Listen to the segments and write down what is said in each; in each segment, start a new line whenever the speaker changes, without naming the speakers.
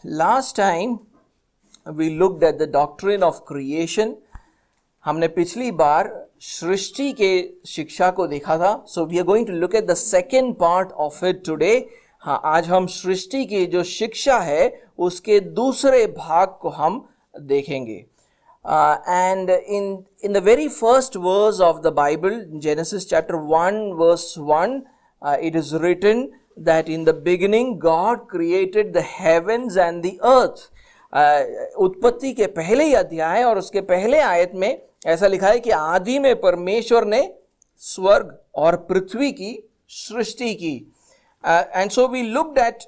Last time we looked at the doctrine of creation. हमने पिछली बार सृष्टि के शिक्षा को देखा था. So we are going to look at the second part of it today. हाँ, आज हम सृष्टि की जो शिक्षा है उसके दूसरे भाग को हम देखेंगे. And in the very first verse of the Bible, Genesis chapter 1 verse 1, it is written that in the beginning God created the heavens and the earth. उत्पत्ति के पहले ही अध्याय और उसके पहले आयत में ऐसा लिखा है कि आदि में परमेश्वर ने स्वर्ग और पृथ्वी की सृष्टि की. And so we looked at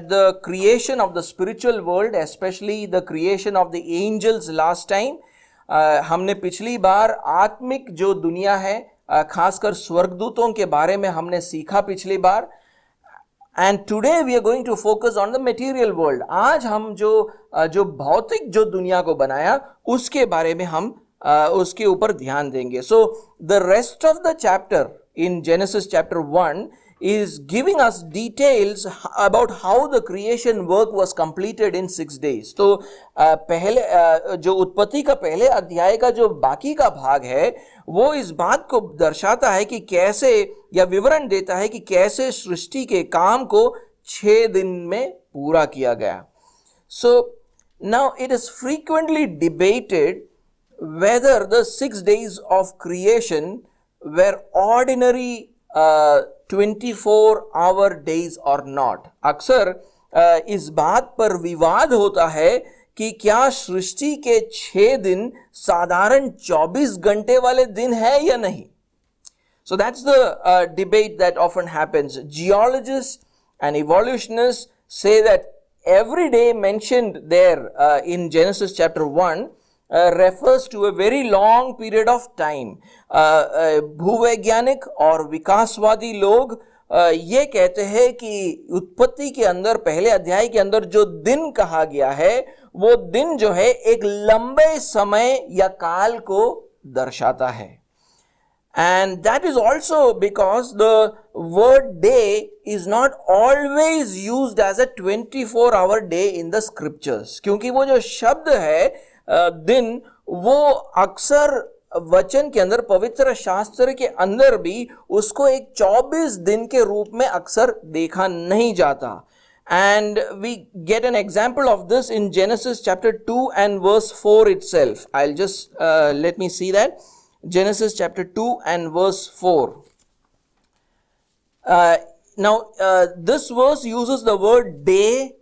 the creation of the spiritual world, especially the creation of the angels last time. हमने पिछली बार आत्मिक जो दुनिया है, खासकर स्वर्गदूतों के बारे में हमने सीखा पिछली बार. And today we are going to focus on the material world. आज हम जो भौतिक जो दुनिया को बनाया उसके बारे में हम उसके ऊपर ध्यान देंगे. So the rest of the chapter in Genesis chapter 1 is giving us details about how the creation work was completed in 6 days. तो पहले जो उत्पत्ति का पहले अध्याय का जो बाकी का भाग है वो इस बात को दर्शाता है कि कैसे या विवरण देता है कि कैसे सृष्टि के काम को 6 दिन में पूरा किया गया. So now it is frequently debated whether the 6 days of creation were ordinary 24-hour days or not. अक्सर इस बात पर विवाद होता है कि क्या सृष्टि के 6 दिन साधारण 24 घंटे वाले दिन है या नहीं. So that's the debate that often happens. Geologists and evolutionists say that every day mentioned there in Genesis chapter 1 refers to a very long period of time. भूवैज्ञानिक और विकासवादी लोग ये कहते हैं कि उत्पत्ति के अंदर पहले अध्याय के अंदर जो दिन कहा गया है वो दिन जो है एक लंबे समय या काल को दर्शाता है. And that is also because the word day is not always used as a 24-hour day in the scriptures. क्योंकि वो जो शब्द है दिन वो अक्सर वचन के अंदर पवित्र शास्त्र के अंदर भी उसको एक 24 दिन के रूप में अक्सर देखा नहीं जाता. And we get an example of this in Genesis chapter 2 and verse 4 itself. I'll just let me see that. Genesis chapter 2 and verse 4. Now this verse uses the word day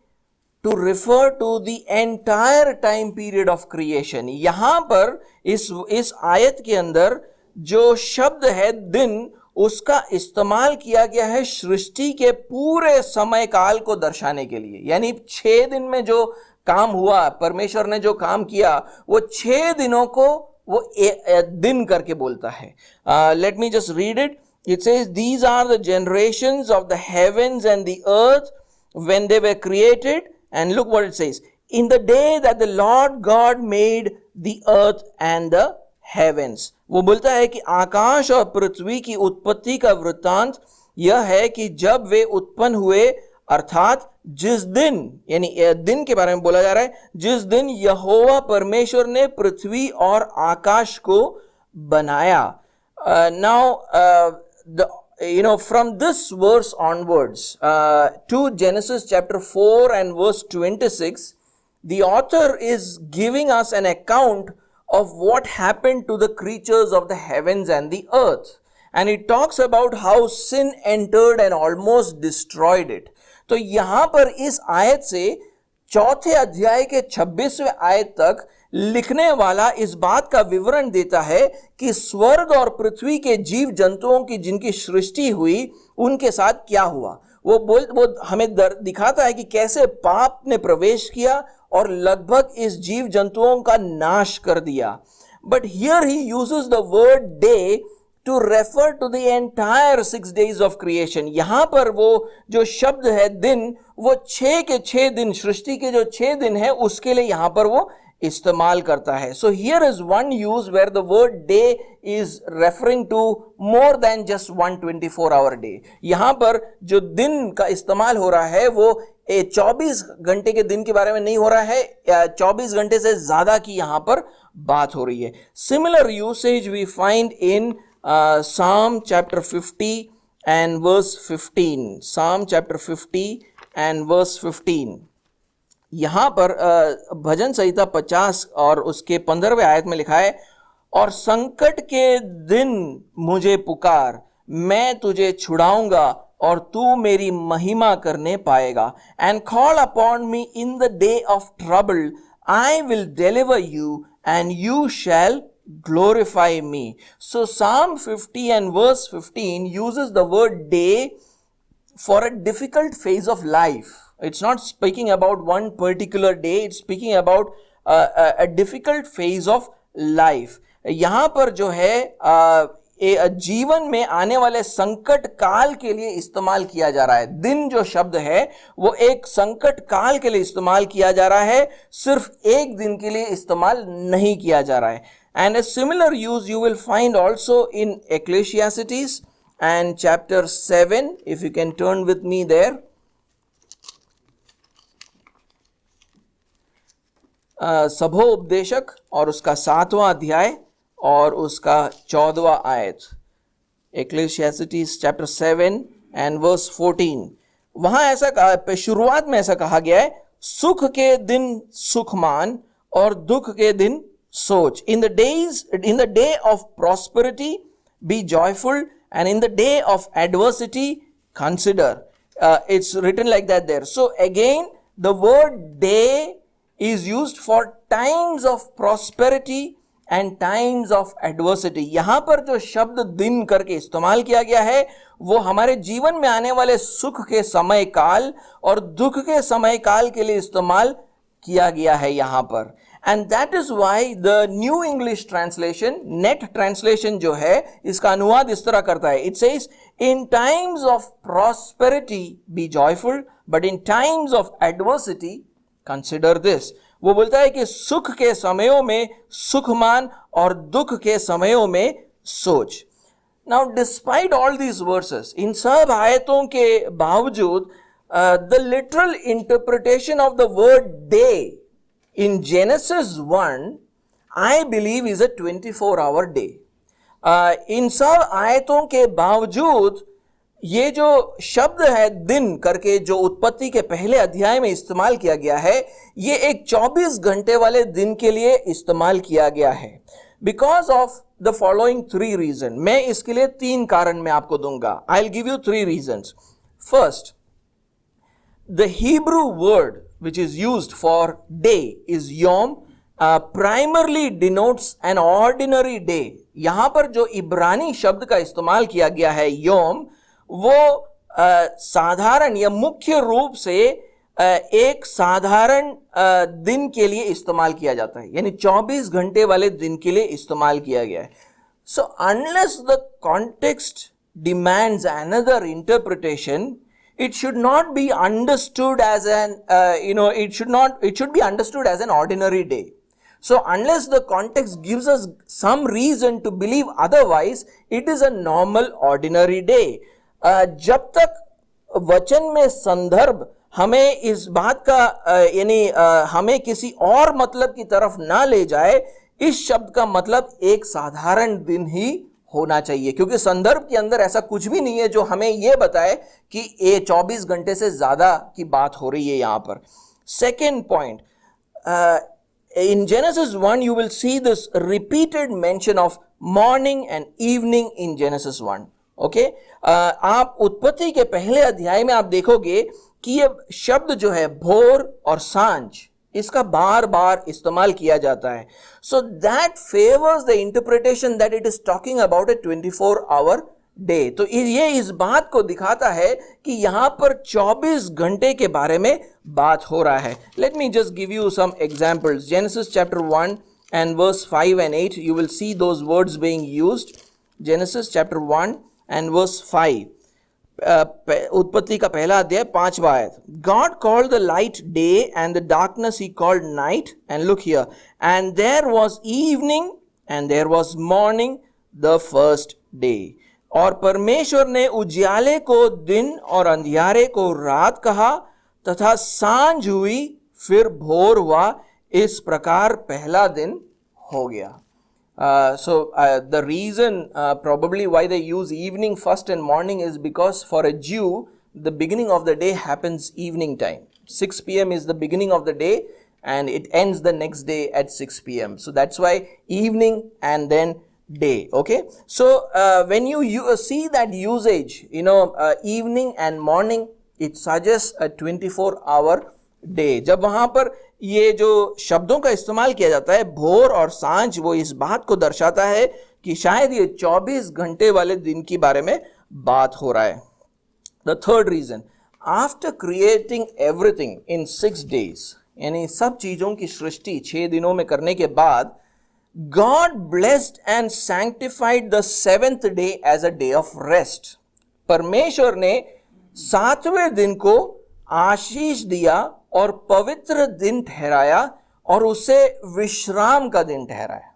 to refer to the entire time period of creation. यहाँ पर इस आयत के अंदर जो शब्द है दिन उसका इस्तेमाल किया गया है सृष्टि के पूरे समय काल को दर्शाने के लिए. यानी 6 दिन में जो काम हुआ, परमेश्वर ने जो काम किया वो 6 दिनों को वो दिन करके बोलता है. Let me just read it. It says, these are the generations of the heavens and the earth when they were created. And look what it says. In the day that the Lord God made the earth and the heavens. वो बोलता है कि आकाश और पृथ्वी की उत्पत्ति का वृत्तांत यह है कि जब वे उत्पन्न हुए, अर्थात जिस दिन, यानी दिन के बारे में बोला जा रहा है, जिस दिन यहोवा परमेश्वर ने पृथ्वी और आकाश को बनाया. From this verse onwards to Genesis chapter 4 and verse 26, the author is giving us an account of what happened to the creatures of the heavens and the earth. And it talks about how sin entered and almost destroyed it. तो यहाँ पर इस आयत से चौथे अध्याय के 26वें आयत तक लिखने वाला इस बात का विवरण देता है कि स्वर्ग और पृथ्वी के जीव जंतुओं की जिनकी सृष्टि हुई उनके साथ क्या हुआ. वो हमें दिखाता है कि कैसे पाप ने प्रवेश किया और लगभग इस जीव जंतुओं का नाश कर दिया. But here he uses the word day to refer to the entire 6 days of creation. यहाँ पर वो जो शब्द है दिन, वो 6 के 6 दिन, सृष्टि के जो 6 दिन है उसके लिए यहाँ पर वो इस्तेमाल करता है. So here is one use where the word day is referring to more than just one 24-hour day. यहाँ पर जो दिन का इस्तेमाल हो रहा है वो 24 घंटे के दिन के बारे में नहीं हो रहा है, 24 घंटे से ज्यादा की यहां पर बात हो रही है. Similar usage we find in Psalm chapter 50 and verse 15. Psalm chapter 50 and verse 15. यहां पर भजन संहिता 50 और उसके 15वें आयत में लिखा है, और संकट के दिन मुझे पुकार, मैं तुझे छुड़ाऊंगा और तू मेरी महिमा करने पाएगा. And call upon me in the day of trouble, I will deliver you and you shall glorify me. So Psalm 50 and verse 15 uses the word day for a difficult phase of life. It's not speaking about one particular day, it's speaking about a difficult phase of life. यहां पर जो है जीवन में आने वाले संकट काल के लिए इस्तेमाल किया जा रहा है. दिन जो शब्द है वो एक संकट काल के लिए इस्तेमाल किया जा रहा है, सिर्फ एक दिन के लिए इस्तेमाल नहीं किया जा रहा है. And a similar use you will find also in Ecclesiastes and chapter 7, if you can turn with me there. सभोपदेशक और उसका 7वां अध्याय और उसका 14वां आयत. Ecclesiastes chapter 7 and verse 14. वहां ऐसा कहा, शुरुआत में ऐसा कहा गया है, सुख के दिन सुख मान और दुख के दिन सोच. In the day of prosperity be joyful, and in the day of adversity consider. It's written like that there. So again the word day is used for times of prosperity and times of adversity. यहां पर जो शब्द दिन करके इस्तेमाल किया गया है वो हमारे जीवन में आने वाले सुख के समय काल और दुख के समय काल के लिए इस्तेमाल किया गया है यहां पर. And that is why the New English Translation, Net Translation जो है, इसका अनुवाद इस तरह करता है. It says, in times of prosperity be joyful, but in times of adversity consider this. वो बोलता है कि सुख के समयों में सुख मान और दुख के समयों में सोच. Now despite all these verses, इन सब आयतों के बावजूद the literal interpretation of the word day in Genesis 1, I believe is a 24-hour day. इन सब आयतों के बावजूद ये जो शब्द है दिन करके जो उत्पत्ति के पहले अध्याय में इस्तेमाल किया गया है, ये एक 24 घंटे वाले दिन के लिए इस्तेमाल किया गया है. Because of the following 3 reasons. मैं इसके लिए 3 कारण मैं आपको दूंगा. I'll give you 3 reasons. First, the Hebrew word which is used for day is yom, primarily denotes an ordinary day. यहां पर जो इब्रानी शब्द का इस्तेमाल किया गया है योम, वो साधारण या मुख्य रूप से एक साधारण दिन के लिए इस्तेमाल किया जाता है, यानी 24 घंटे वाले दिन के लिए इस्तेमाल किया गया है. So unless the context demands another interpretation, it should not be understood as an it should be understood as an ordinary day. So unless the context gives us some reason to believe otherwise, it is a normal ordinary day. जब तक वचन में संदर्भ हमें इस बात का यानी हमें किसी और मतलब की तरफ ना ले जाए, इस शब्द का मतलब एक साधारण दिन ही होना चाहिए, क्योंकि संदर्भ के अंदर ऐसा कुछ भी नहीं है जो हमें यह बताए कि ये 24 घंटे से ज्यादा की बात हो रही है यहां पर. Second point, in Genesis 1 you will see this repeated mention of morning and evening in Genesis 1. Okay? आप उत्पत्ति के पहले अध्याय में आप देखोगे कि ये शब्द जो है भोर और सांझ, इसका बार बार इस्तेमाल किया जाता है. So that favors the interpretation that it is talking about a 24-hour day. तो ये इस बात को दिखाता है कि यहां पर 24 घंटे के बारे में बात हो रहा है. Let me just give you some examples. Genesis chapter 1 and verse 5 and 8, you will see those words being used. Genesis chapter 1 and verse 5. उत्पत्ति का पहला अध्याय 5वां आयत. God called the light day and the darkness he called night. And look here, and there was evening and there was morning the first day. और परमेश्वर ने उजियाले को दिन और अंधियारे को रात कहा, तथा सांझ हुई, फिर भोर हुआ, इस प्रकार पहला दिन हो गया. So the reason probably why they use evening first and morning is because for a Jew the beginning of the day happens evening time. 6 p.m. is the beginning of the day and it ends the next day at 6 p.m. So that's why evening and then day. Okay, so when you see that usage, evening and morning, it suggests a 24-hour day. जब वहां पर ये जो शब्दों का इस्तेमाल किया जाता है भोर और सांझ, वो इस बात को दर्शाता है कि शायद ये 24 घंटे वाले दिन के बारे में बात हो रहा है. The third reason, after creating everything in 6 days, यानी सब चीजों की सृष्टि 6 दिनों में करने के बाद, God blessed and sanctified the 7th day as a day of rest. परमेश्वर ने 7वें दिन को आशीष दिया और पवित्र दिन ठहराया और उसे विश्राम का दिन ठहराया.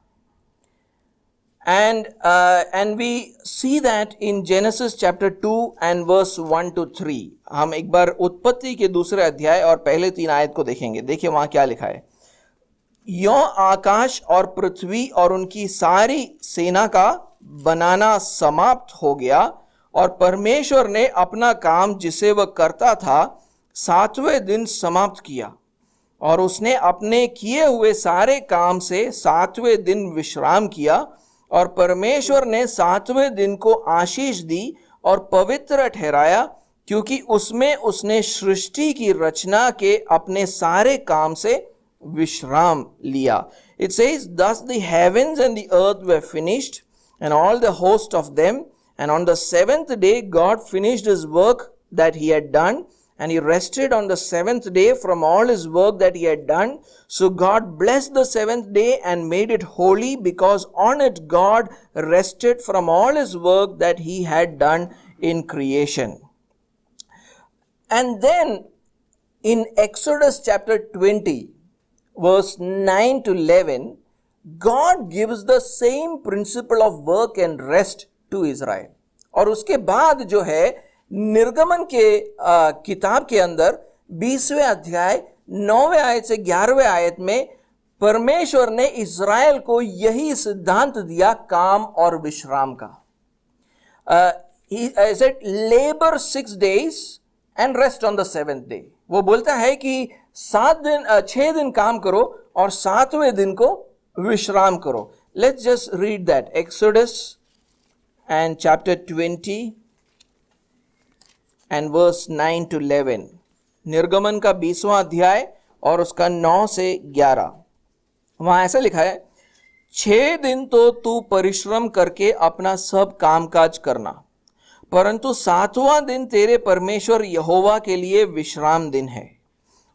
And we see that in Genesis chapter 2 and verse 1 to 3. हम एक बार उत्पत्ति के दूसरे अध्याय और पहले 3 आयत को देखेंगे. देखिए वहां क्या लिखा है. यों आकाश और पृथ्वी और उनकी सारी सेना का बनाना समाप्त हो गया और परमेश्वर ने अपना काम जिसे वह करता था 7वें दिन समाप्त किया और उसने अपने किए हुए सारे काम से 7वें दिन विश्राम किया और परमेश्वर ने 7वें दिन को आशीष दी और पवित्र ठहराया क्योंकि उसमें उसने सृष्टि की रचना के अपने सारे काम से विश्राम लिया. It says, thus the heavens and the earth were finished and all the host of them, and on the 7th day God finished his work that he had done, and he rested on the 7th day from all his work that he had done. So God blessed the 7th day and made it holy, because on it God rested from all his work that he had done in creation. And then in Exodus chapter 20, verse 9 to 11, God gives the same principle of work and rest to Israel. और उसके बाद जो है निर्गमन के किताब के अंदर 20वें अध्याय 9वें आयत से 11वें आयत में परमेश्वर ने इज़राइल को यही सिद्धांत दिया काम और विश्राम का. He said labor 6 days and rest on the 7th day. वो बोलता है कि 6 दिन काम करो और 7वें दिन को विश्राम करो. Let's just read that. Exodus and chapter 20 and verse 9 to 11. निर्गमन का 20वां अध्याय और उसका 9 से 11. वहां ऐसा लिखा है, 6 दिन तो तू परिश्रम करके अपना सब कामकाज करना, परंतु 7वां दिन तेरे परमेश्वर यहोवा के लिए विश्राम दिन है.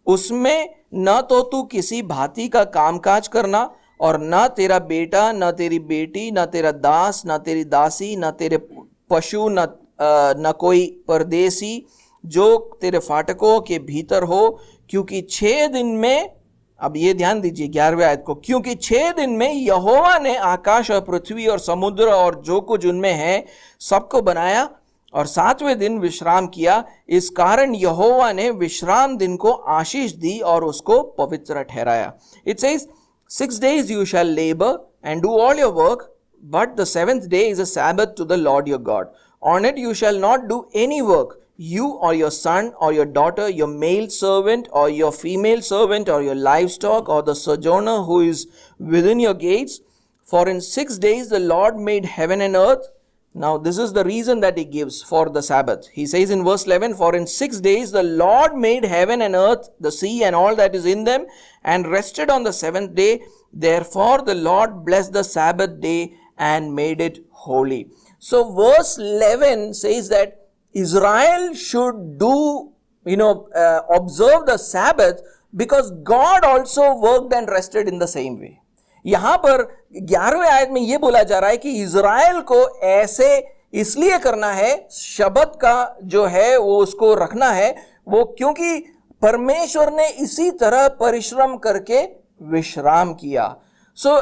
उसमें न तो तू किसी भांति का कामकाज करना, और न तेरा बेटा, न तेरी बेटी, न तेरा दास, न तेरी दासी, न तेरे पशु, न कोई परदेसी जो तेरे फाटकों के भीतर हो, क्योंकि 6 दिन में, अब ये ध्यान दीजिए 11वें आयत को, क्योंकि 6 दिन में यहोवा ने आकाश और पृथ्वी और समुद्र और जो कुछ उनमें है सबको बनाया और 7वें दिन विश्राम किया. इस कारण यहोवा ने विश्राम दिन को आशीष दी और उसको पवित्र ठहराया. It says 6 days you shall labor and do all your work, but the 7th day is a Sabbath to the Lord your God. On it you shall not do any work, you or your son or your daughter, your male servant or your female servant or your livestock or the sojourner who is within your gates. For in 6 days the Lord made heaven and earth. Now this is the reason that he gives for the Sabbath. He says in verse 11, for in 6 days the Lord made heaven and earth, the sea and all that is in them, and rested on the 7th day. Therefore the Lord blessed the Sabbath day and made it holy. So verse 11 says that Israel should observe the Sabbath because God also worked and rested in the same way. यहां पर 11वें आयत में यह बोला जा रहा है कि इज़राइल को ऐसे इसलिए करना है, शबत का जो है वो उसको रखना है, वो क्योंकि परमेश्वर ने इसी तरह परिश्रम करके विश्राम किया. सो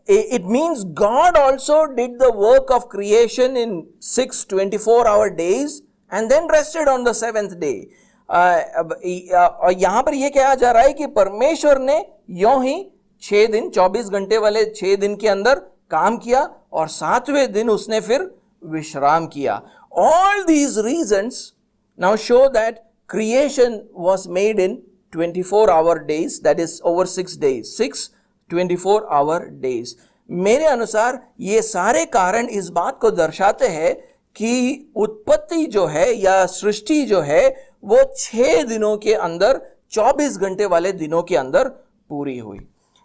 it means God also did the work of creation in 6 24-hour days and then rested on the 7th day. और यहां पर यह कहा जा रहा है कि परमेश्वर ने यों ही 6 दिन 24 घंटे वाले 6 दिन के अंदर काम किया और 7वें दिन उसने फिर विश्राम किया. All these reasons now show that creation was made in 24-hour days, that is over 6 days, 6 24-hour days. मेरे अनुसार ये सारे कारण इस बात को दर्शाते हैं कि उत्पत्ति जो है या सृष्टि जो है वो 6 दिनों के अंदर 24 घंटे वाले दिनों के अंदर पूरी हुई.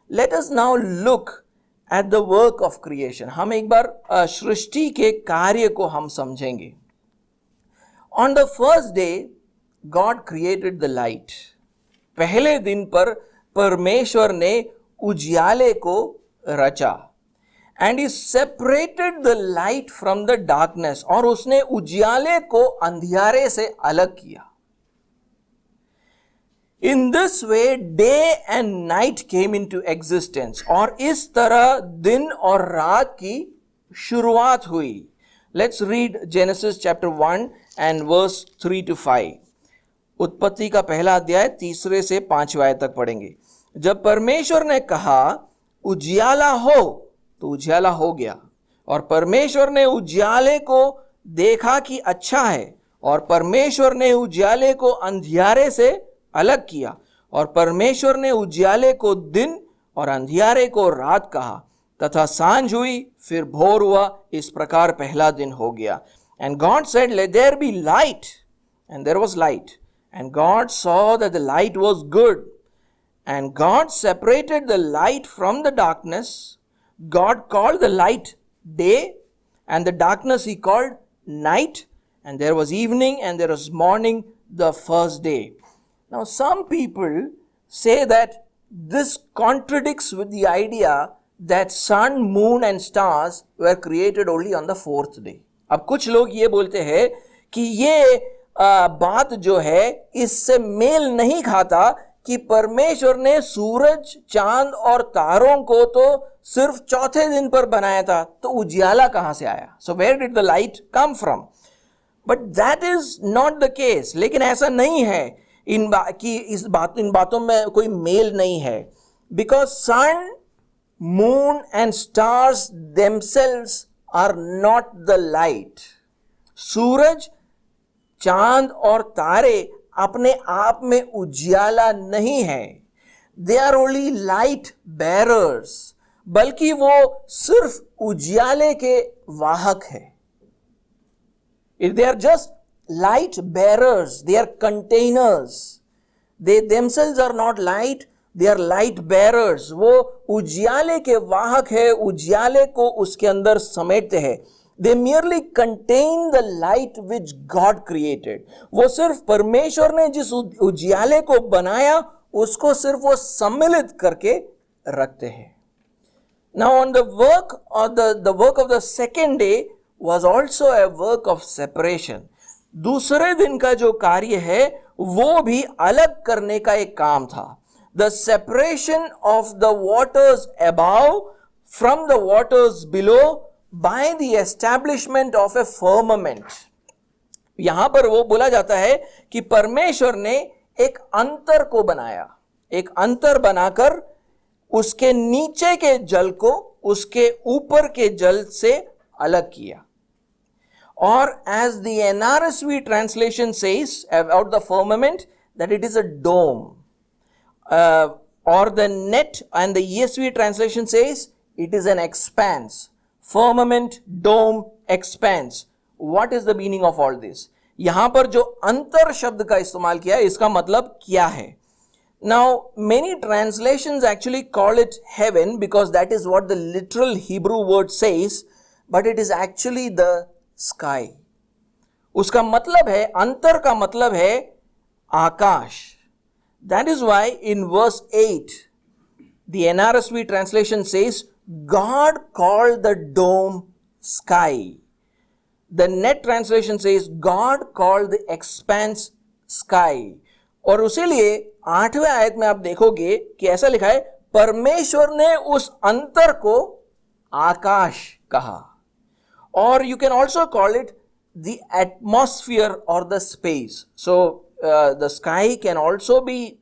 Let us now look at the work of creation. हम एक बार सृष्टि के कार्य को हम समझेंगे. On the first day, God created the light. पहले दिन पर परमेश्वर ने उजियाले को रचा. And he separated the light from the darkness. और उसने उजियाले को अंधियारे से अलग किया. In this way, day and night came into existence. और इस तरह दिन और रात की शुरुआत हुई. Let's read Genesis chapter 1 and verse 3 to 5. उत्पत्ति का पहला अध्याय 3 से 5 आयत तक पढ़ेंगे. जब परमेश्वर ने कहा उजियाला हो तो उजियाला हो गया. और परमेश्वर ने उजियाले को देखा कि अच्छा है. और परमेश्वर ने उजियाले को अंधियारे से अलग किया. और परमेश्वर ने उजियाले को दिन और अंधियारे को रात कहा. तथा सांझ हुई फिर भोर हुआ. इस प्रकार पहला दिन हो गया. And God said, let there be light. And there was light. And God saw that the light was good. And God separated the light from the darkness. God called the light day, and the darkness he called night. And there was evening and there was morning the first day. Now some people say that this contradicts with the idea that sun, moon and stars were created only on the 4th day. अब कुछ लोग ये बोलते हैं कि ये बात जो है इससे मेल नहीं खाता कि परमेश्वर ने सूरज, चांद और तारों को तो सिर्फ चौथे दिन पर बनाया था, तो उजियाला कहां से आया? So where did the light come from? But that is not the case. लेकिन ऐसा नहीं है इन बातों में कोई मेल नहीं है. Because sun, moon and stars themselves are not the light. सूरज, चांद और तारे अपने आप में उजियाला नहीं है. They are only light bearers. बल्कि वो सिर्फ उजियाले के वाहक है. They are just light bearers. They are containers. They themselves are not light. They are light bearers. वो उजियाले के वाहक है. उजियाले को उसके अंदर समेटते हैं. They merely contain the light which God created. वो सिर्फ परमेश्वर ने जिस उजियाले को बनाया उसको सिर्फ वो सम्मिलित करके रखते हैं. Now on the work of the second day was also a work of separation. दूसरे दिन का जो कार्य है वो भी अलग करने का एक काम था. The separation of the waters above from the waters below by the establishment of a firmament. यहां पर वो बोला जाता है कि परमेश्वर ने एक अंतर को बनाया. एक अंतर बनाकर उसके नीचे के जल को उसके ऊपर के जल से अलग किया. Or as the NRSV translation says about the firmament, that it is a dome. Or the net and the ESV translation says it is an expanse. Firmament, dome, expanse. What is the meaning of all this? यहां पर जो अंतर शब्द का इस्तेमाल किया है इसका मतलब क्या है? Now many translations actually call it heaven because that is what the literal Hebrew word says, but it is actually the sky. उसका मतलब है, अंतर का मतलब है आकाश. That is why in verse 8 the NRSV translation says God called the dome sky. The net translation says God called the expanse sky. और उसीलिए 8वें आयत में आप देखोगे कि ऐसा लिखा है, परमेश्वर ने उस अंतर को आकाश कहा. Or you can also call it the atmosphere or the space. So the sky can also be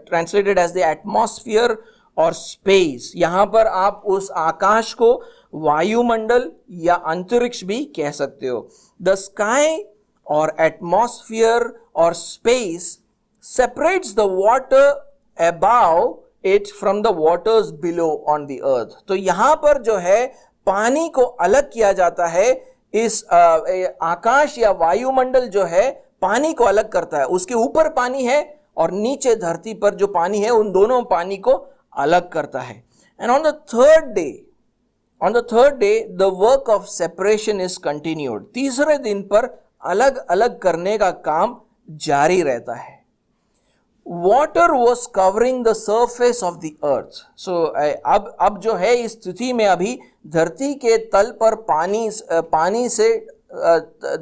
translated as the atmosphere or space. यहाँ पर आप उस आकाश को वायुमंडल या अंतरिक्ष भी कह सकते हो. The sky or atmosphere or space separates the water above it from the waters below on the earth. तो यहाँ पर जो है पानी को अलग किया जाता है. इस आकाश या वायुमंडल जो है पानी को अलग करता है. उसके ऊपर पानी है और नीचे धरती पर जो पानी है उन दोनों पानी को अलग करता है. And on the third day the work of separation is continued. तीसरे दिन पर अलग अलग करने का काम जारी रहता है. Water was covering the surface of the earth. So अब जो है इस स्थिति में अभी धरती के तल पर पानी से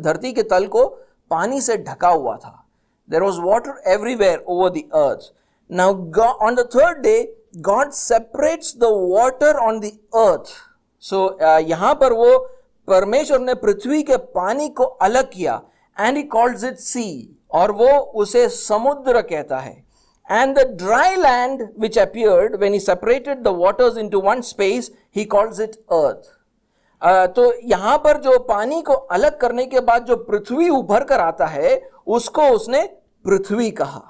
धरती के तल को पानी से ढका हुआ था. There was water everywhere over the earth. Now on the third day God separates the water on the earth. So यहाँ पर वो परमेश्वर ने पृथ्वी के पानी को अलग किया and he calls it sea. और वो उसे समुद्र कहता है. And the dry land which appeared when he separated the waters into one space, he calls it earth. तो यहाँ पर जो पानी को अलग करने के बाद जो पृथ्वी उभर कर आता है उसको उसने पृथ्वी कहा.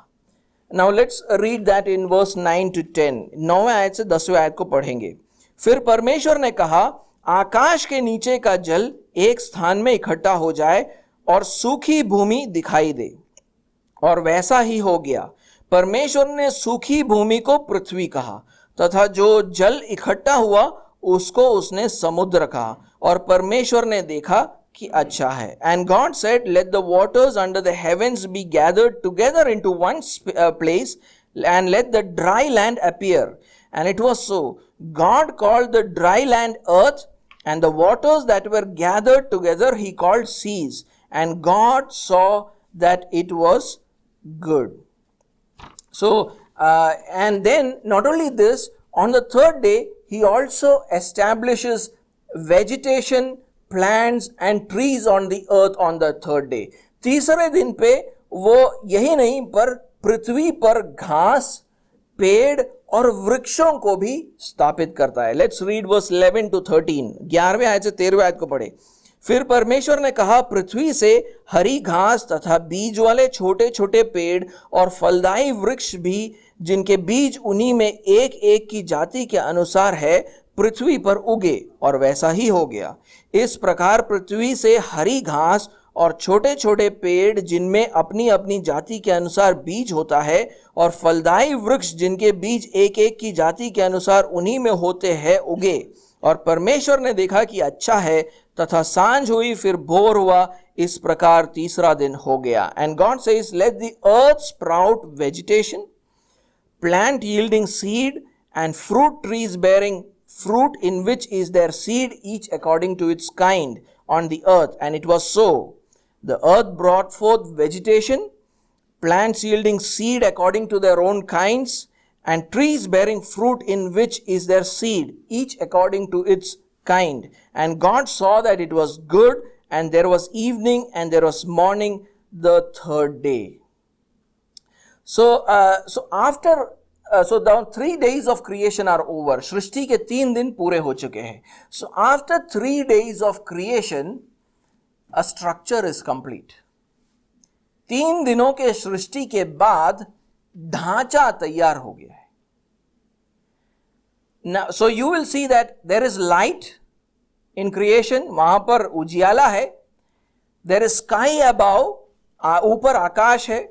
Now let's read that in verse 9 to 10. 9वें आयत से 10वें आयत को पढ़ेंगे. फिर परमेश्वर ने कहा, आकाश के नीचे का जल एक स्थान में इकट्ठा हो जाए और सूखी भूमि दिखाई दे. और वैसा ही हो गया. परमेश्वर ने सूखी भूमि को पृथ्वी कहा तथा जो जल इकट्ठा हुआ उसको उसने समुद्र कहा. और परमेश्वर ने देखा कि अच्छा है. And God said, let the waters under the heavens be gathered together into one place and let the dry land appear. And it was so. God called the dry land earth, and the waters that were gathered together he called seas. And God saw that it was good. So, and then not only this, on the third day, he also establishes vegetation, plants and trees on the earth on the third day. तीसरे दिन पे वो यही नहीं पर पृथ्वी पर घास, पेड़ और वृक्षों को भी स्थापित करता है. Let's read verse 11 to 13. 11वें आयत से 13वें आयत को पढ़े. फिर परमेश्वर ने कहा, पृथ्वी से हरी घास तथा बीज वाले छोटे छोटे पेड़ और फलदायी वृक्ष भी जिनके बीज उन्हीं में एक एक की जाति के अनुसार है पृथ्वी पर उगे. और वैसा ही हो गया. इस प्रकार पृथ्वी से हरी घास और छोटे छोटे पेड़ जिनमें अपनी अपनी जाति के अनुसार बीज होता है और फलदायी वृक्ष जिनके बीज एक एक की जाति के अनुसार उन्हीं में होते हैं उगे. और परमेश्वर ने देखा कि अच्छा है. तथा सांझ हुई, फिर भोर हुआ. इस प्रकार तीसरा दिन हो गया. And God says, let the earth sprout vegetation, plant yielding seed, and fruit trees bearing fruit in which is their seed, each according to its kind, on the earth. And it was so. The earth brought forth vegetation, plants yielding seed according to their own kinds, and trees bearing fruit in which is their seed, each according to its kind. And God saw that it was good, and there was evening and there was morning the third day. So the 3 days of creation are over. सृष्टि के 3 दिन पूरे हो चुके हैं. So after 3 days of creation, a structure is complete. 3 दिनों के सृष्टि के बाद ढांचा तैयार हो गया है. Now, so you will see that there is light in creation. वहां पर उजियाला है. There is sky above. ऊपर आकाश है.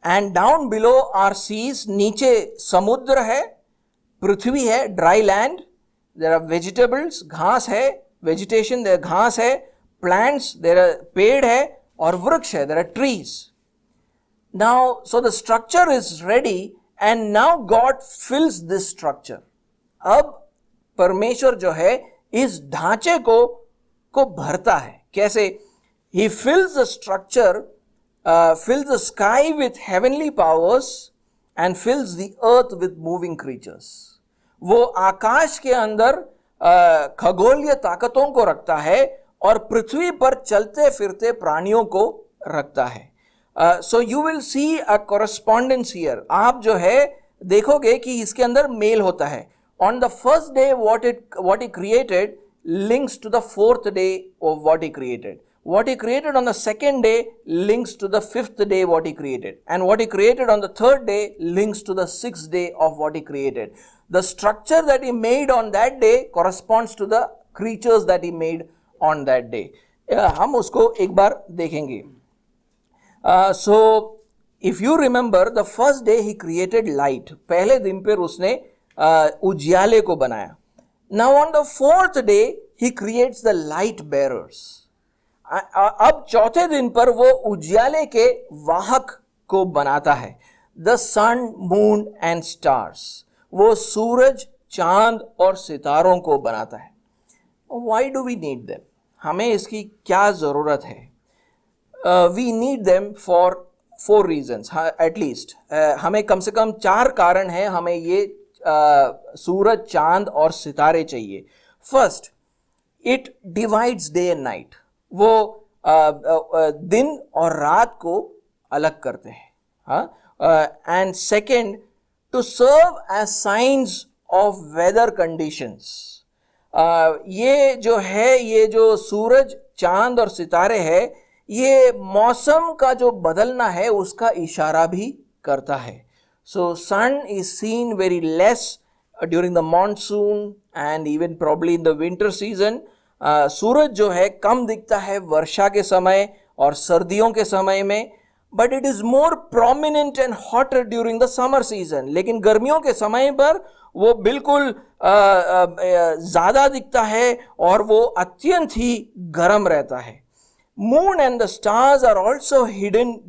And down below are seas. नीचे समुद्र है. पृथ्वी है, dry land. There are vegetables. घास है. Vegetation, there घास है. Plants, there are पेड़ है. और वृक्ष है, there are trees. Now, so the structure is ready, and now God fills this structure. अब परमेश्वर जो है इस ढांचे को भरता है. कैसे? He fills the structure, fills the sky with heavenly powers and fills the earth with moving creatures. वो आकाश के अंदर खगोलीय ताकतों को रखता है और पृथ्वी पर चलते फिरते प्राणियों को रखता है. So you will see a correspondence here. आप जो है देखोगे कि इसके अंदर मेल होता है. On the first day what he created links to the fourth day of what he created. What he created on the second day links to the fifth day what he created. And what he created on the third day links to the sixth day of what he created. The structure that he made on that day corresponds to the creatures that he made on that day. हम उसको एक बार देखेंगे. So if you remember, the first day he created light. पहले दिन पर उसने उजियाले को बनाया. Now on the fourth day he creates the light bearers. अब चौथे दिन पर वो उजियाले के वाहक को बनाता है. The sun, moon and stars. वो सूरज, चांद और सितारों को बनाता है. Why do we need them? हमें इसकी क्या जरूरत है? We need them for 4 reasons at least. हमें कम से कम 4 कारण हैं हमें ये सूरज, चांद और सितारे चाहिए. First, it divides day and night. वो दिन और रात को अलग करते हैं. And second, to serve as signs of weather conditions. ये जो है, ये जो सूरज, चांद और सितारे है, ये मौसम का जो बदलना है उसका इशारा भी करता है. So sun is seen very less during the monsoon and even probably in the winter season. सूरज जो है कम दिखता है वर्षा के समय और सर्दियों के समय में. But it is more prominent and hotter during the summer season. लेकिन गर्मियों के समय पर वो बिल्कुल ज़्यादा दिखता है और वो अत्यंत ही गर्म रहता है. Moon and the stars are also hidden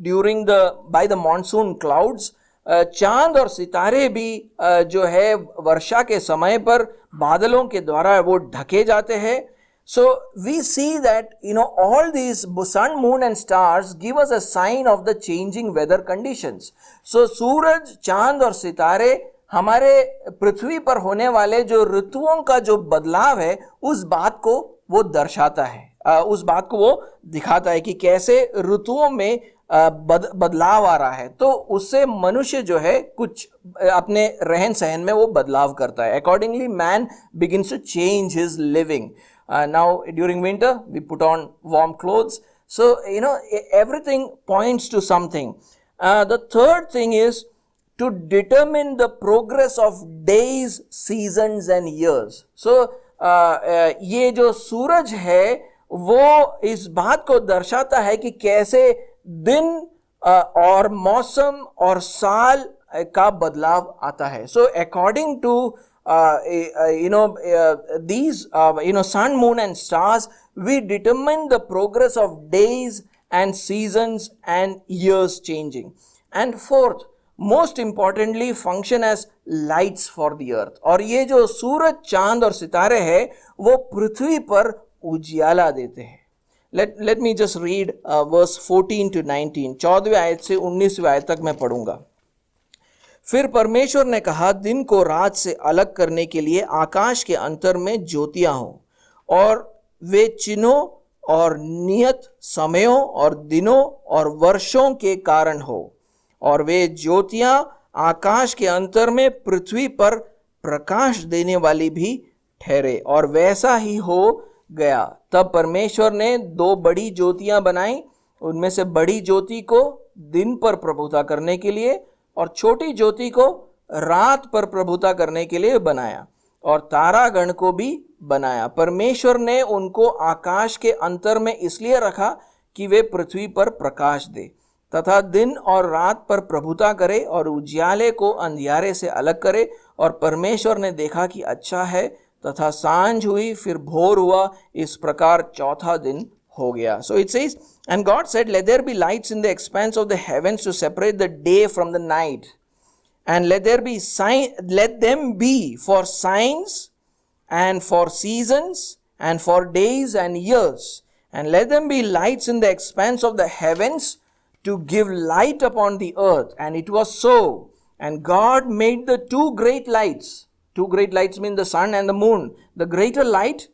by the monsoon clouds. चांद और सितारे भी जो है वर्षा के समय पर बादलों के द्वारा वो ढके जाते हैं. So we see that all these sun, moon and stars give us a sign of the changing weather conditions. So सूरज, चांद और सितारे हमारे पृथ्वी पर होने वाले जो ऋतुओं का जो बदलाव है उस बात को वो दर्शाता है, उस बात को वो दिखाता है कि कैसे ऋतुओं में बदलाव आ रहा है. तो उससे मनुष्य जो है कुछ अपने रहन सहन में वो बदलाव करता है. Accordingly, man begins to change his living. Now during winter we put on warm clothes. So everything points to something. The third thing is to determine the progress of days, seasons and years. So ये जो सूरज है वो इस बात को दर्शाता है कि कैसे दिन और मौसम और साल का बदलाव आता है. So according to these sun, moon and stars, we determine the progress of days and seasons and years changing. And fourth, most importantly, function as lights for the earth. और ये जो सूरज, चांद और सितारे हैं वो पृथ्वी पर उजियाला देते हैं. Let me just read verse 14 to 19. 14वीं आयत से 19वीं आयत तक मैं पढ़ूंगा. फिर परमेश्वर ने कहा, दिन को रात से अलग करने के लिए आकाश के अंतर में ज्योतियां हों और वे चिन्हों और नियत समयों और दिनों और वर्षों के कारण हो, और वे ज्योतियां आकाश के अंतर में पृथ्वी पर प्रकाश देने वाली भी ठहरे. और वैसा ही हो गया. तब परमेश्वर ने 2 बड़ी ज्योतियां बनाई. उनमें से बड़ी ज्योति को दिन पर प्रभुता करने के लिए और छोटी ज्योति को रात पर प्रभुता करने के लिए बनाया, और तारागण को भी बनाया. परमेश्वर ने उनको आकाश के अंतर में इसलिए रखा कि वे पृथ्वी पर प्रकाश दे तथा दिन और रात पर प्रभुता करे और उजियाले को अंधियारे से अलग करे. और परमेश्वर ने देखा कि अच्छा है. तथा सांझ हुई, फिर भोर हुआ. इस प्रकार चौथा दिन हो गया. So it says, and God said, let there be lights in the expanse of the heavens to separate the day from the night, and let them be for signs and for seasons and for days and years, and let them be lights in the expanse of the heavens to give light upon the earth. And it was so. And God made the 2 great lights. 2 great lights mean the sun and the moon. The greater light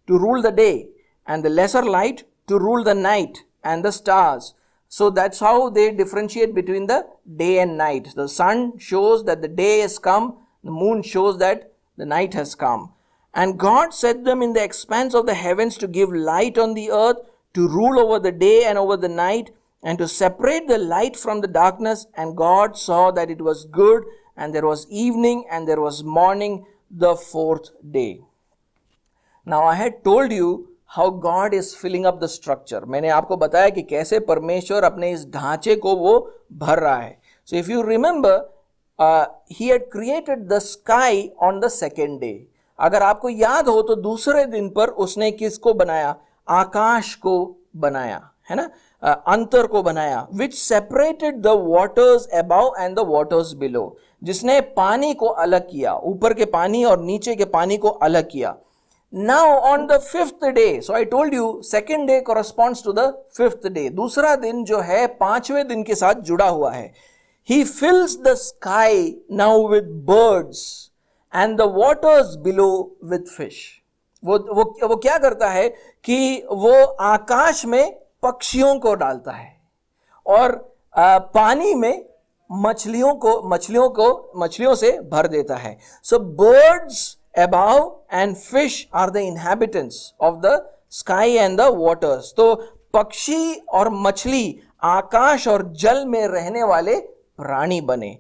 to rule the day, and the lesser light to rule the night, and the stars. So that's how they differentiate between the day and night. The sun shows that the day has come, the moon shows that the night has come. And God set them in the expanse of the heavens to give light on the earth, to rule over the day and over the night, and to separate the light from the darkness. And God saw that it was good, and there was evening and there was morning, the fourth day. Now I had told you how God is filling up the structure. मैंने आपको बताया कि कैसे परमेश्वर अपने इस ढांचे को वो भर रहा है. So if you remember, he had created the sky on the second day. अगर आपको याद हो तो दूसरे दिन पर उसने किसको बनाया? आकाश को बनाया, है ना, अंतर को बनाया. Which separated the waters above and the waters below. जिसने पानी को अलग किया, ऊपर के पानी और नीचे के पानी को अलग किया. Now on the fifth day, so I told you second day corresponds to the fifth day. दूसरा दिन जो है पांचवें दिन के साथ जुड़ा हुआ है. He fills the sky now with birds and the waters below with fish. वो क्या करता है कि वो आकाश में पक्षियों को डालता है और पानी में मछलियों से भर देता है. So birds above and fish are the inhabitants of the sky and the waters. तो पक्षी और मछली आकाश और जल में रहने वाले प्राणी बने.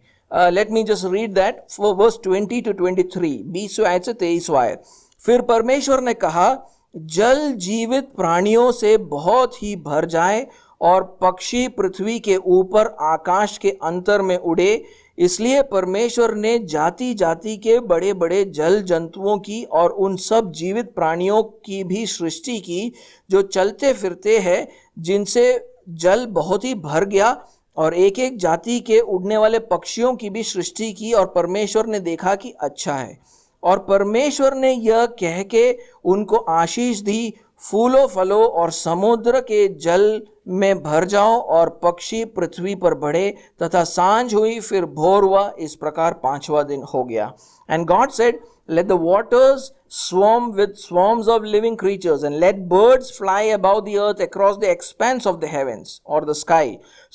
Let me just read that for verse 20 to 23. 20 आयत से 23 आयत. फिर परमेश्वर ने कहा, जल जीवित प्राणियों से बहुत ही भर जाए और पक्षी पृथ्वी के ऊपर आकाश के अंतर में उड़े. इसलिए परमेश्वर ने जाति जाति के बड़े बड़े जल जंतुओं की और उन सब जीवित प्राणियों की भी सृष्टि की जो चलते फिरते हैं, जिनसे जल बहुत ही भर गया, और एक एक जाति के उड़ने वाले पक्षियों की भी सृष्टि की. और परमेश्वर ने देखा कि अच्छा है. और परमेश्वर ने यह कह के उनको आशीष दी, फूलों फलों और समुद्र के जल में भर जाओ और पक्षी पृथ्वी पर बढ़े. तथा सांझ हुई, फिर भोर हुआ. इस प्रकार पांचवा दिन हो गया. And God said, let the waters swarm with swarms of living creatures, and let birds fly above the earth across the expanse of the heavens or the sky.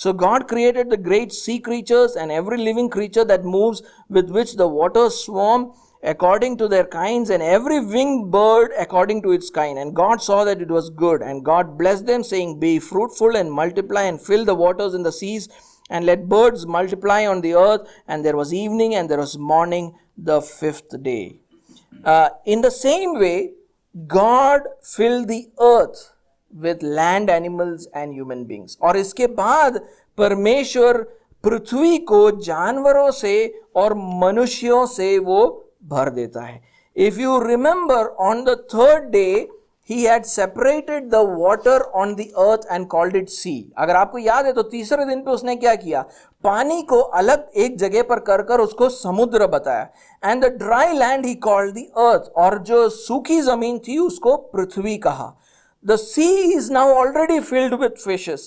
So God created the great sea creatures and every living creature that moves, with which the waters swarm, according to their kinds, and every winged bird according to its kind. And God saw that it was good. And God blessed them, saying, be fruitful and multiply and fill the waters in the seas, and let birds multiply on the earth. And there was evening and there was morning, the fifth day. In the same way, God filled the earth with land animals and human beings. और इसके बाद परमेश्वर पृथ्वी को जानवरों से और मनुष्यों से वो भर देता है. If you remember, on the third day, he had separated the water on the earth and called it sea. अगर आपको याद है तो तीसरे दिन पे उसने क्या किया? पानी को अलग एक जगह पर कर उसको समुद्र बताया. And the dry land he called the earth. और जो सूखी जमीन थी उसको पृथ्वी कहा. The sea is now already filled with fishes.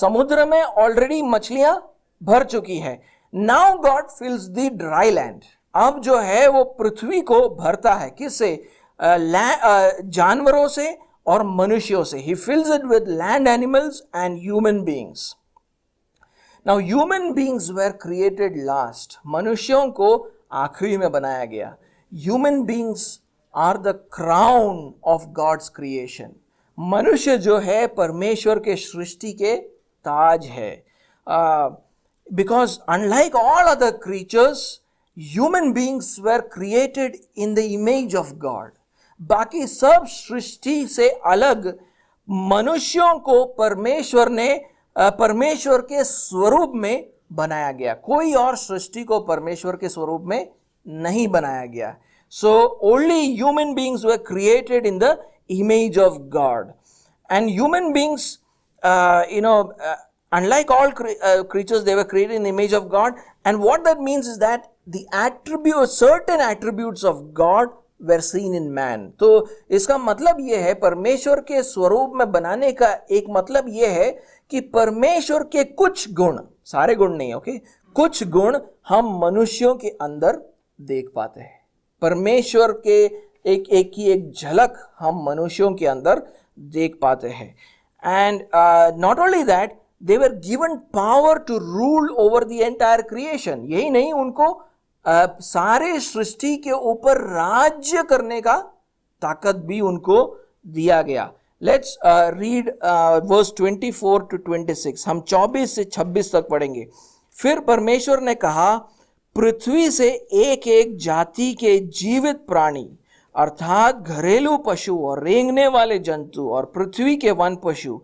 समुद्र में ऑलरेडी मछलियां भर चुकी है. Now God fills the dry land. अब जो है वो पृथ्वी को भरता है. किससे? जानवरों से और मनुष्यों से. He fills it with land animals and human beings. Now human beings were created last. मनुष्यों को आखिरी में बनाया गया. Human beings are the crown of God's creation. मनुष्य जो है परमेश्वर के सृष्टि के ताज है. Because unlike all other creatures, human beings were created in the image of God. बाकी सब सृष्टि से अलग मनुष्यों को परमेश्वर के स्वरूप में बनाया गया. कोई और सृष्टि को परमेश्वर के स्वरूप में नहीं बनाया गया. So only human beings were created in the image of God. And human beings, unlike all creatures, they were created in the image of God. And what that means is that the certain attributes of God were seen in man. तो इसका मतलब ये है, परमेश्वर के स्वरूप में बनाने का एक मतलब ये है कि परमेश्वर के कुछ गुण, सारे गुण नहीं, ओके, कुछ गुण हम मनुष्यों के अंदर देख पाते हैं. परमेश्वर के एक झलक हम मनुष्यों के अंदर देख पाते हैं. And not only that, they were given power to rule over the entire creation. यही नहीं, उनको सारे सृष्टि के ऊपर राज्य करने का ताकत भी उनको दिया गया. Let's read verse 24 to 26. हम 24 से 26 तक पढ़ेंगे. फिर परमेश्वर ने कहा, पृथ्वी से एक एक जाति के जीवित प्राणी अर्थात घरेलू पशु और रेंगने वाले जंतु और पृथ्वी के वन पशु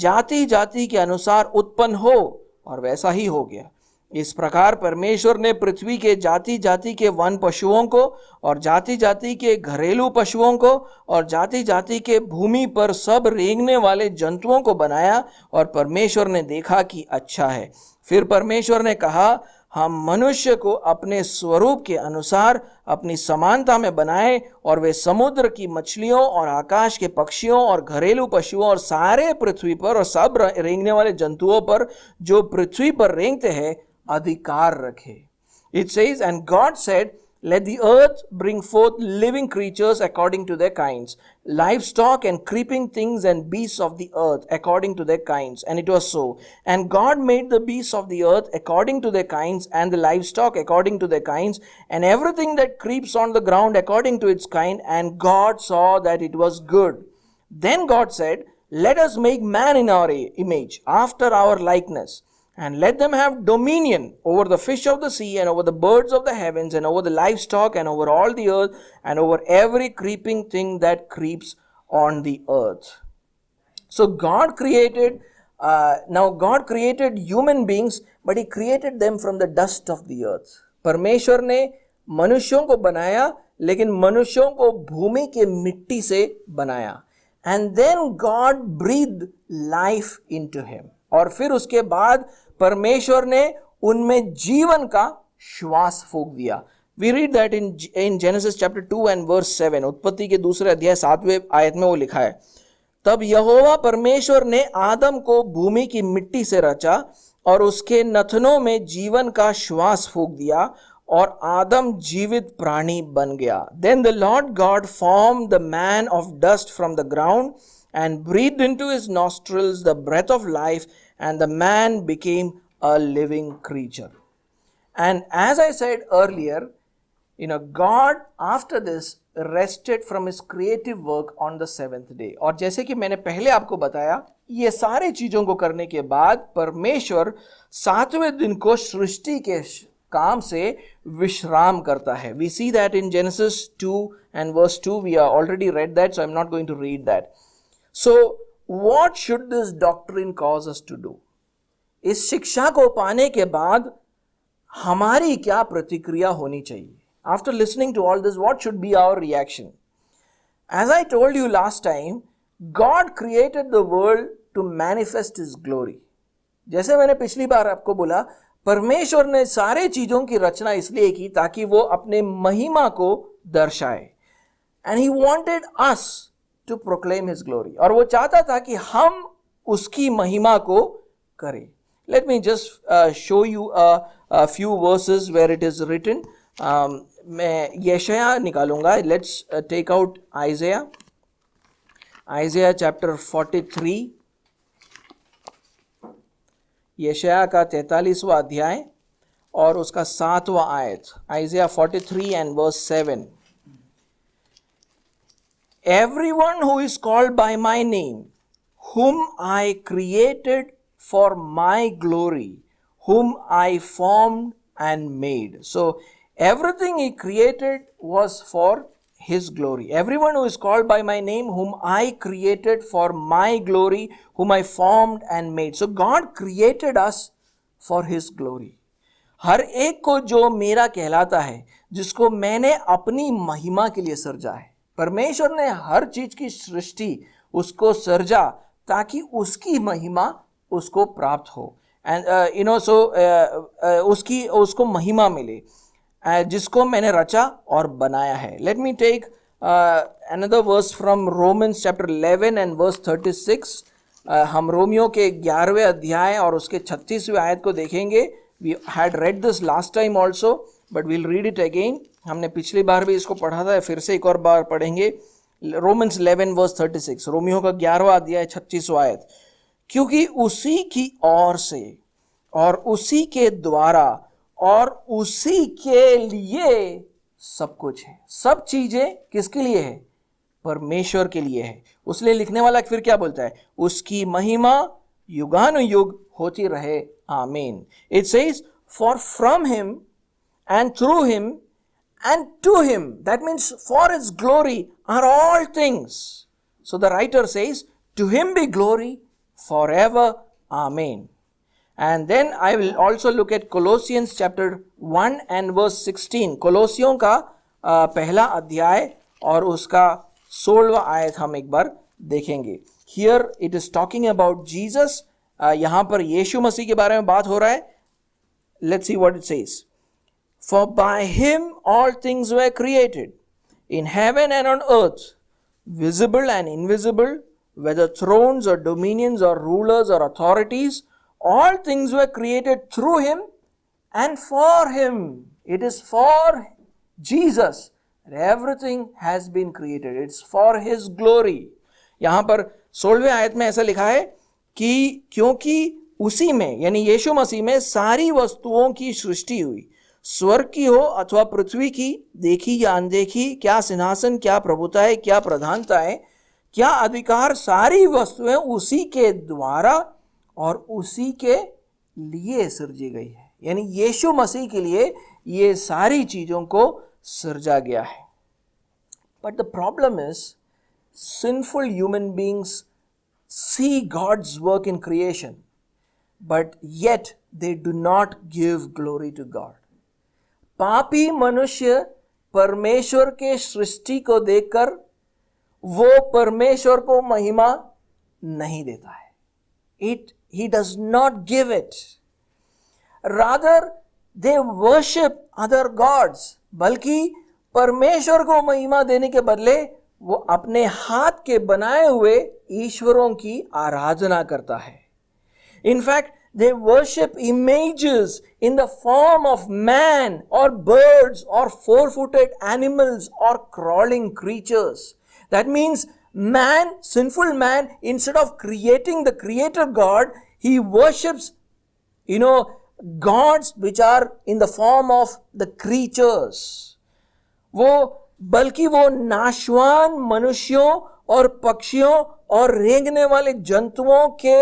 जाति जाति के अनुसार उत्पन्न हो, और वैसा ही हो गया. इस प्रकार परमेश्वर ने पृथ्वी के जाति जाति के वन पशुओं को और जाति जाति के घरेलू पशुओं को और जाति जाति के भूमि पर सब रेंगने वाले जंतुओं को बनाया, और परमेश्वर ने देखा कि अच्छा है. फिर परमेश्वर ने कहा, हम मनुष्य को अपने स्वरूप के अनुसार अपनी समानता में बनाए, और वे समुद्र की मछलियों और आकाश के पक्षियों और घरेलू पशुओं और सारे पृथ्वी पर और सब रेंगने वाले जंतुओं पर जो पृथ्वी पर रेंगते हैं अधिकार रखे. It says, and God said, let the earth bring forth living creatures according to their kinds, livestock and creeping things and beasts of the earth according to their kinds. And it was so. And God made the beasts of the earth according to their kinds, and the livestock according to their kinds, and everything that creeps on the ground according to its kind. And God saw that it was good. Then God said, let us make man in our image, after our likeness, and let them have dominion over the fish of the sea, and over the birds of the heavens, and over the livestock, and over all the earth, and over every creeping thing that creeps on the earth. So God created, God created human beings, but He created them from the dust of the earth. परमेश्वर ने मनुष्यों को बनाया, लेकिन मनुष्यों को भूमि के मिट्टी से बनाया. And then God breathed life into him. और फिर उसके बाद परमेश्वर ने उनमें जीवन का श्वास फूंक दिया. We read that in Genesis chapter 2 and verse 7. उत्पत्ति के दूसरे अध्याय 7वें आयत में वो लिखा है, तब यहोवा परमेश्वर ने आदम को भूमि की मिट्टी से रचा और उसके नथनों में जीवन का श्वास फूंक दिया, और आदम जीवित प्राणी बन गया. Then the Lord God formed the man of dust from the ground and breathed into his nostrils the breath of life, and the man became a living creature. And as I said earlier, God after this rested from his creative work on the seventh day. और जैसे कि मैंने पहले आपको बताया, ये सारे चीजों को करने के बाद परमेश्वर सातवें दिन को सृष्टि के काम से विश्राम करता है. We see that in Genesis 2 and verse 2. We have already read that, so I'm not going to read that. So, what should this doctrine cause us to do? इस शिक्षा को पाने के बाद हमारी क्या प्रतिक्रिया होनी चाहिए? After listening to all this, what should be our reaction? As I told you last time, God created the world to manifest His glory. जैसे मैंने पिछली बार आपको बोला, परमेश्वर ने सारे चीजों की रचना इसलिए की ताकि वो अपने महिमा को दर्शाए. And He wanted us to proclaim His glory. और वो चाहता था कि हम उसकी महिमा को करें. Let me just show you a few verses where it is written. मैं यशाया निकालूंगा. Let's take out Isaiah. Isaiah chapter 43. यशाया का 43वां अध्याय और उसका 7वां आयत. Isaiah 43 and verse 7. Everyone who is called by my name, whom I created for my glory, whom I formed and made. So, everything He created was for His glory. Everyone who is called by my name, whom I created for my glory, whom I formed and made. So, God created us for His glory. हर एक को जो मेरा कहलाता है, जिसको मैंने अपनी महिमा के लिए सर्जा है. परमेश्वर ने हर चीज की सृष्टि उसको सर्जा ताकि उसकी महिमा उसको प्राप्त हो. एंड उसको महिमा मिले, जिसको मैंने रचा और बनाया है. Let me take another verse from Romans chapter 11 and verse 36. हम रोमियो के 11वें अध्याय और उसके 36वें आयत को देखेंगे. We had read this last time also, but we'll read it again. हमने पिछली बार भी इसको पढ़ा था, फिर से एक और बार पढ़ेंगे. Romans 11 verse 36, रोमियो का 11वां अध्याय 36वां आयत, क्योंकि उसी की ओर से और उसी के द्वारा और उसी के लिए सब कुछ है। सब चीजें किसके लिए है? परमेश्वर के लिए है। उसलिए लिखने वाला फिर क्या बोलता है? उसकी महिमा युगानुयुग होती रहे, आमीन। It says for from him and through him and to him, that means for his glory are all things. So the writer says, to him be glory forever, amen. And then I will also look at Colossians chapter 1 and verse 16. कोलोसियों का पहला अध्याय और उसका 16वां आयत हम एक बार देखेंगे। Here it is talking about Jesus. यहाँ पर यीशु मसीह के बारे में बात हो रहा है। Let's see what it says. For by him all things were created, in heaven and on earth, visible and invisible, whether thrones or dominions or rulers or authorities, all things were created through him and for him. It is for Jesus that everything has been created. It's for his glory. यहाँ पर 16वें आयत में ऐसा लिखा है कि क्योंकि उसी में यानी यीशु मसीह में सारी वस्तुओं की सृष्टि हुई, स्वर्ग की हो अथवा पृथ्वी की, देखी या अनदेखी, क्या सिंहासन, क्या प्रभुताएं, क्या प्रधानताएं, क्या अधिकार, सारी वस्तुएं उसी के द्वारा और उसी के लिए सृजी गई है। यानी यीशु मसीह के लिए ये सारी चीजों को सृजा गया है। But the problem is sinful human beings see God's work in creation, but yet they do not give glory to God. पापी मनुष्य परमेश्वर के सृष्टि को देखकर वो परमेश्वर को महिमा नहीं देता है। He does not give it. Rather, they worship other gods. बल्कि परमेश्वर को महिमा देने के बदले वो अपने हाथ के बनाए हुए ईश्वरों की आराधना करता है। In fact, they worship images in the form of man or birds or four-footed animals or crawling creatures. That means man, sinful man, instead of creating the creator God, he worships, gods which are in the form of the creatures. बल्कि वो नाशवान मनुष्यों और पक्षियों और रेंगने वाले जंतुओं के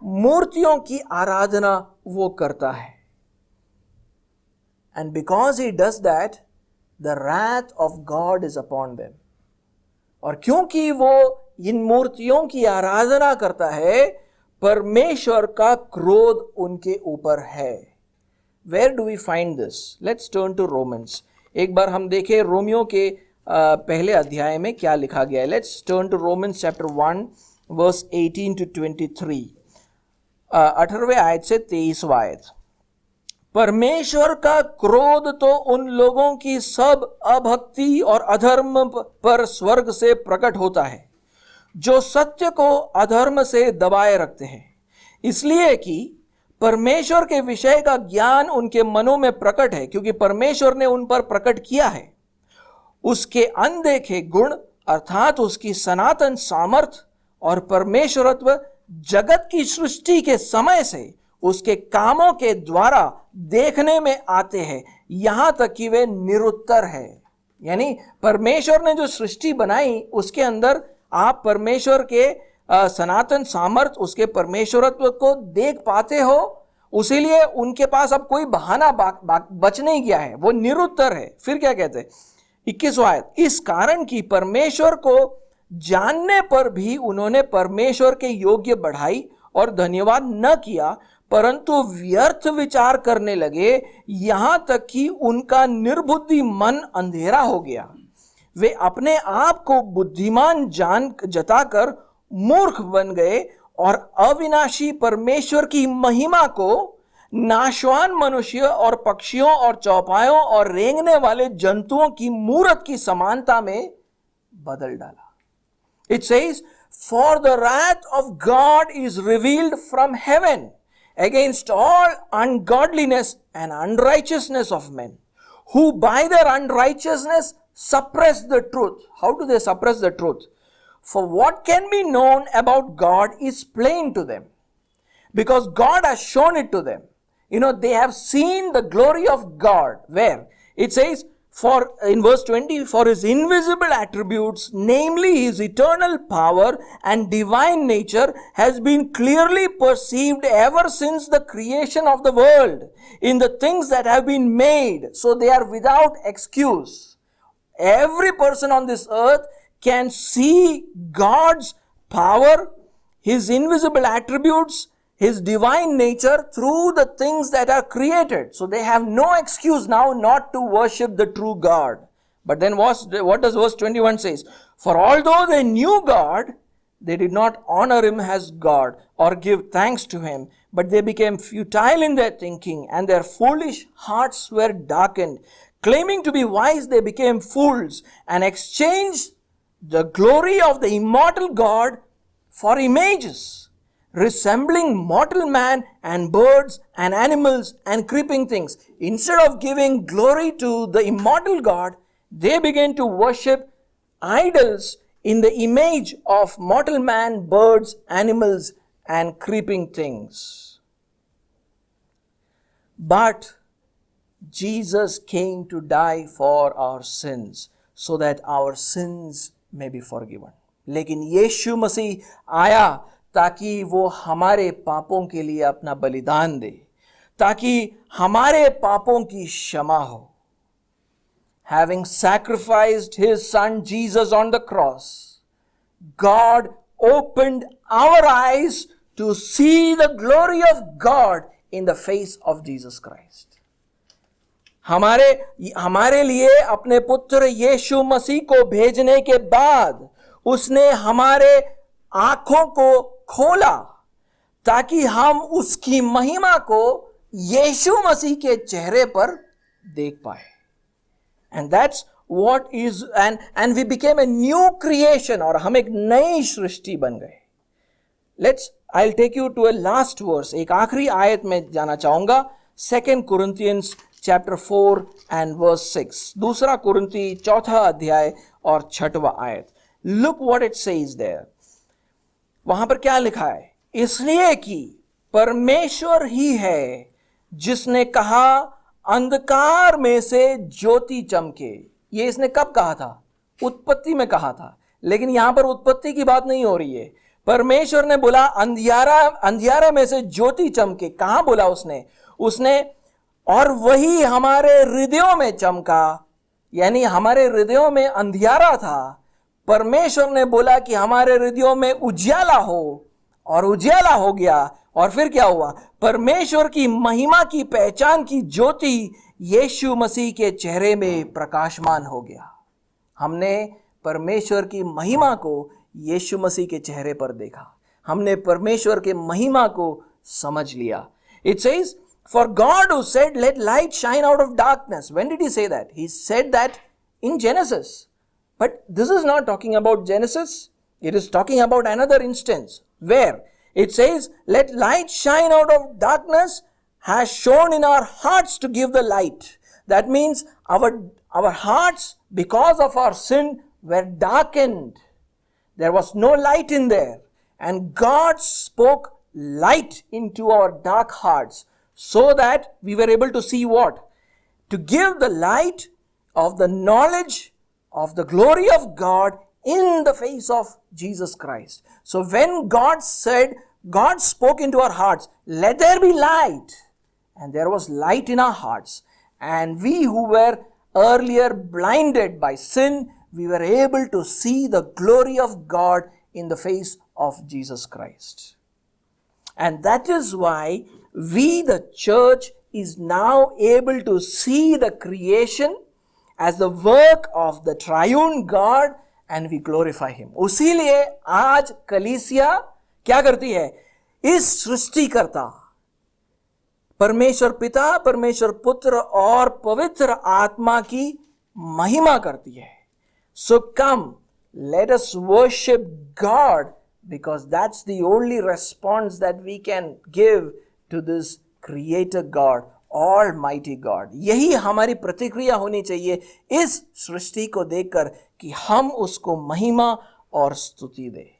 मूर्तियों की आराधना वो करता है। And because he does that, the wrath of God is upon them. और क्योंकि वो इन मूर्तियों की आराधना करता है, परमेश्वर का क्रोध उनके ऊपर है। Where do we find this? Let's turn to Romans. एक बार हम देखें रोमियो के पहले अध्याय में क्या लिखा गया है। Let's turn to Romans chapter 1 verse 18 to 23. 18वें आयत से 23वां आयत। परमेश्वर का क्रोध तो उन लोगों की सब अभक्ति और अधर्म पर स्वर्ग से प्रकट होता है, जो सत्य को अधर्म से दबाए रखते हैं, इसलिए कि परमेश्वर के विषय का ज्ञान उनके मनों में प्रकट है, क्योंकि परमेश्वर ने उन पर प्रकट किया है उसके अनदेखे गुण, अर्थात उसकी सनातन सामर्थ और परमेश्वरत्व जगत की सृष्टि के समय से उसके कामों के द्वारा देखने में आते हैं, यहां तक कि वे निरुत्तर है। यानी परमेश्वर ने जो सृष्टि बनाई उसके अंदर आप परमेश्वर के सनातन सामर्थ, उसके परमेश्वरत्व को देख पाते हो, उसीलिए उनके पास अब कोई बहाना बच नहीं गया है, वो निरुत्तर है। फिर क्या कहते हैं 21वां आयत, इस कारण कि परमेश्वर को जानने पर भी उन्होंने परमेश्वर के योग्य बढ़ाई और धन्यवाद न किया, परंतु व्यर्थ विचार करने लगे, यहां तक कि उनका निर्बुद्धि मन अंधेरा हो गया। वे अपने आप को बुद्धिमान जताकर मूर्ख बन गए और अविनाशी परमेश्वर की महिमा को नाशवान मनुष्य और पक्षियों और चौपायों और रेंगने वाले जंतुओं की मूरत की समानता में बदल डाला। It says, for the wrath of God is revealed from heaven against all ungodliness and unrighteousness of men, who by their unrighteousness suppress the truth. How do they suppress the truth? For what can be known about God is plain to them, because God has shown it to them. They have seen the glory of God. Where? It says, in verse 20, for his invisible attributes, namely his eternal power and divine nature, has been clearly perceived ever since the creation of the world in the things that have been made. So they are without excuse. Every person on this earth can see God's power, his invisible attributes, his divine nature through the things that are created. So they have no excuse now not to worship the true God. But then what does verse 21 says? For although they knew God, they did not honor him as God or give thanks to him, but they became futile in their thinking, and their foolish hearts were darkened. Claiming to be wise, they became fools and exchanged the glory of the immortal God for images, resembling mortal man and birds and animals and creeping things. Instead of giving glory to the immortal God, they began to worship idols in the image of mortal man, birds, animals, and creeping things. But Jesus came to die for our sins, so that our sins may be forgiven. लेकिन यीशु मसीह आया ताकि वो हमारे पापों के लिए अपना बलिदान दे, ताकि हमारे पापों की क्षमा हो. Having sacrificed his son Jesus on the cross, God opened our eyes to see the glory of God in the face of Jesus Christ. हमारे लिए अपने पुत्र यीशु मसीह को भेजने के बाद उसने हमारे आंखों को खोला ताकि हम उसकी महिमा को यीशु मसीह के चेहरे पर देख पाए. And that's what is, and we became a new creation, और हम एक नई सृष्टि बन गए. I'll take you to a last verse. एक आखिरी आयत में जाना चाहूंगा. 2 Corinthians chapter 4 and verse 6. दूसरा कुरिन्ती चौथा अध्याय और छठवां आयत. Look what it says there. वहां पर क्या लिखा है? इसलिए कि परमेश्वर ही है जिसने कहा अंधकार में से ज्योति चमके. ये इसने कब कहा था? उत्पत्ति में कहा था. लेकिन यहां पर उत्पत्ति की बात नहीं हो रही है. परमेश्वर ने बोला अंधियारे में से ज्योति चमके. कहां बोला उसने और वही हमारे हृदयों में चमका. यानी हमारे हृदयों में अंधियारा था. परमेश्वर ने बोला कि हमारे हृदयों में उजियाला हो, और उजियाला हो गया. और फिर क्या हुआ? परमेश्वर की महिमा की पहचान की ज्योति यीशु मसीह के चेहरे में प्रकाशमान हो गया. हमने परमेश्वर की महिमा को यीशु मसीह के चेहरे पर देखा. हमने परमेश्वर के महिमा को समझ लिया. It says, for God who said, let light shine out of darkness. When did he say that? He said that in Genesis. But this is not talking about Genesis. It is talking about another instance where it says, let light shine out of darkness has shone in our hearts to give the light. That means our hearts, because of our sin, were darkened. There was no light in there. And God spoke light into our dark hearts so that we were able to see what? To give the light of the knowledge of the glory of God in the face of Jesus Christ. So when God spoke into our hearts, let there be light. And there was light in our hearts. And we who were earlier blinded by sin, we were able to see the glory of God in the face of Jesus Christ. And that is why we, the church, is now able to see the creation as the work of the triune God, and we glorify him. उसीलिए आज कलीसिया क्या करती है? इस सृष्टिकर्ता परमेश्वर पिता, परमेश्वर पुत्र और पवित्र आत्मा की महिमा करती है. So come, let us worship God, because that's the only response that we can give to this Creator God Almighty God. यही हमारी प्रतिक्रिया होनी चाहिए इस सृष्टि को देखकर कि हम उसको महिमा और स्तुति दें।